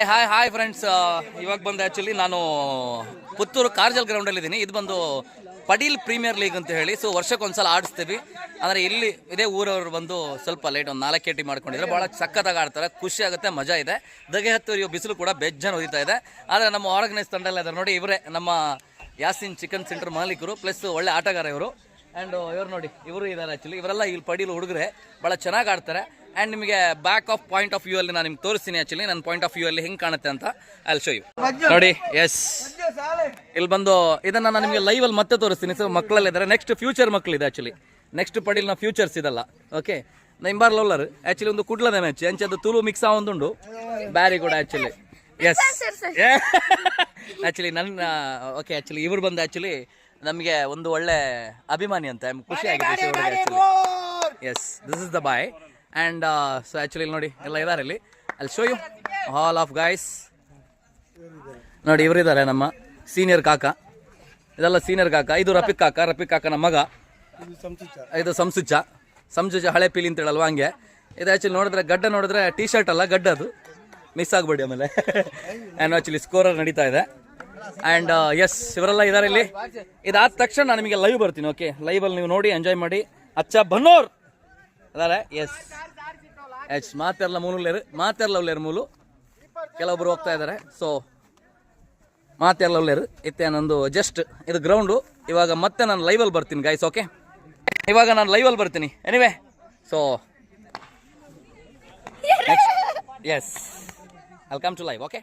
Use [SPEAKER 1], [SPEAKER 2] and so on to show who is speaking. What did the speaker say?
[SPEAKER 1] Hi friends, ಇವಾಗ ಬಂದು actually ನಾನು ಪುತ್ತೂರು ಕಾರ್ಜಲ್ ಗ್ರೌಂಡಲ್ಲಿ ಇದ್ದೀನಿ. ಇದು ಬಂದು ಪಡೀಲ್ ಪ್ರೀಮಿಯರ್ ಲೀಗ್ ಅಂತ ಹೇಳಿ. ಸೊ ವರ್ಷಕ್ಕೊಂದ್ಸಲ ಆಡಿಸ್ತೀವಿ. ಅಂದರೆ ಇಲ್ಲಿ ಇದೇ ಊರವರು ಬಂದು ಸ್ವಲ್ಪ ಲೇಟ್ ಒಂದು 4 ಟೀಮ್ ಮಾಡ್ಕೊಂಡಿದ್ರೆ ಭಾಳ ಸಖತ್ತಾಗಿ ಆಡ್ತಾರೆ, ಖುಷಿ ಆಗುತ್ತೆ, ಮಜಾ ಇದೆ. ದಗೆ ಹತ್ತುವರಿಯೋ ಬಿಸಿಲು ಕೂಡ ಬೆಜ್ಜನ ಹೊಡಿತಾ ಇದೆ. ಆದರೆ ನಮ್ಮ ಆರ್ಗನೈಸ್ ತಂಡ ಎಲ್ಲ ಇದ್ದಾರೆ ನೋಡಿ, ಇವರೇ ನಮ್ಮ ಯಾಸಿನ್ ಚಿಕನ್ ಸೆಂಟರ್ ಮಾಲೀಕರು ಪ್ಲಸ್ ಒಳ್ಳೆ ಆಟಗಾರ ಇವರು. ಆ್ಯಂಡ್ ಇವ್ರು ನೋಡಿ, ಇವರು ಇದ್ದಾರೆ ಆ್ಯಕ್ಚುಲಿ. ಇವರೆಲ್ಲ ಇಲ್ಲಿ ಪಡೀಲು ಹುಡುಗರೆ ಭಾಳ ಚೆನ್ನಾಗಿ ಆಡ್ತಾರೆ. ಆ್ಯಂಡ್ ನಿಮಗೆ back of point of view ಅಲ್ಲಿ ನಾನು ನಿಮ್ಗೆ ತೋರಿಸ್ತೀನಿ. ಆ್ಯಕ್ಚುಲಿ ನನ್ನ ಪಾಯಿಂಟ್ ಆಫ್ ವ್ಯೂ ಅಲ್ಲಿ ಹೆಂಗೆ ಕಾಣುತ್ತೆ ಅಂತ ಅಲ್ಲಿ ಶೋ ಯು ನೋಡಿ. ಎಸ್, ಇಲ್ಲಿ ಬಂದು ಇದನ್ನ ನಾನು ನಿಮಗೆ ಲೈವ್ ಅಲ್ಲಿ ಮತ್ತೆ ತೋರಿಸ್ತೀನಿ. ಸೊ ಮಕ್ಕಳೆಲ್ಲ ಇದ್ದಾರೆ, ನೆಕ್ಸ್ಟ್ ಫ್ಯೂಚರ್ ಮಕ್ಕಳಿದೆ ಆ್ಯಕ್ಚುಲಿ. ನೆಕ್ಸ್ಟ್ ಪಡೀಲ್ನ ಫ್ಯೂಚರ್ಸ್ ಇದಲ್ಲ. ಓಕೆ, ನಂಬರ್ ಲೋಲರ್ ಆ್ಯಕ್ಚುಲಿ ಒಂದು ಕುಡ್ಲದ ಮ್ಯಾಚ್ ಎಂಚದ್ದು ತುಳು ಮಿಕ್ಸ್ ಆಗೊಂದುಂಡು ಬ್ಯಾರಿ ಕೂಡ ಆ್ಯಕ್ಚುಲಿ. ಎಸ್ ಆ್ಯಕ್ಚುಲಿ ನನ್ನ ಓಕೆ, ಆ್ಯಕ್ಚುಲಿ ಇವ್ರು ಬಂದು ಆ್ಯಕ್ಚುಲಿ ನಮಗೆ ಒಂದು ಒಳ್ಳೆ ಅಭಿಮಾನಿ ಅಂತ ಖುಷಿ ಆಗಿದೆ. Yes, this is the boy. And so actually ನೋಡಿ ಎಲ್ಲ ಇದ್ದಾರೆ ಇಲ್ಲಿ. ಅಲ್ಲಿ show you all of guys ನೋಡಿ. ಇವರಿದ್ದಾರೆ ನಮ್ಮ ಸೀನಿಯರ್ ಕಾಕ, ಇದೆಲ್ಲ ಸೀನಿಯರ್ ಕಾಕ. ಇದು ರಫೀಕ್ ಕಾಕನ ಮಗ. ಇದು ಸಂಸುಚ ಹಳೆ ಪೀಲಿ ಅಂತ ಹೇಳಲ್ವ, ಹಂಗೆ ಇದು. ಆ್ಯಕ್ಚುಲಿ ನೋಡಿದ್ರೆ ಗಡ್ಡ ನೋಡಿದ್ರೆ ಟೀ ಶರ್ಟ್ ಅಲ್ಲ, ಗಡ್ಡ ಅದು, ಮಿಸ್ ಆಗ್ಬೇಡಿ ಆಮೇಲೆ. ಆ್ಯಂಡ್ ಆ್ಯಕ್ಚುಲಿ ಸ್ಕೋರರ್ ನಡೀತಾ ಇದೆ. ಆ್ಯಂಡ್ ಎಸ್, ಇವರೆಲ್ಲ ಇದ್ದಾರೆ ಇಲ್ಲಿ. ಇದಾದ ತಕ್ಷಣ ನಾನು ನಿಮಗೆ ಲೈವ್ ಬರ್ತೀನಿ. ಓಕೆ, ಲೈವಲ್ಲಿ ನೀವು ನೋಡಿ ಎಂಜಾಯ್ ಮಾಡಿ. ಅಚ್ಚ ಬನ್ನೋರ್ ಅದಾರೆ. ಎಸ್ ಮಾತೆರ್ಲವ್ಲೇರು ಮೂಲು ಕೆಲವೊಬ್ರು ಹೋಗ್ತಾ ಇದ್ದಾರೆ. ಸೊ ಮಾತೆರ್ಲವ್ಲೇರು ಇತ್ತೆ ನಂದು ಜಸ್ಟ್ ಇದು ಗ್ರೌಂಡು. ಇವಾಗ ಮತ್ತೆ ನಾನು ಲೈವಲ್ಲಿ ಬರ್ತೀನಿ ಗೈಸ್. ಓಕೆ, ಇವಾಗ ನಾನು ಲೈವಲ್ಲಿ ಬರ್ತೀನಿ. Anyway, so next yes, welcome to live. Okay.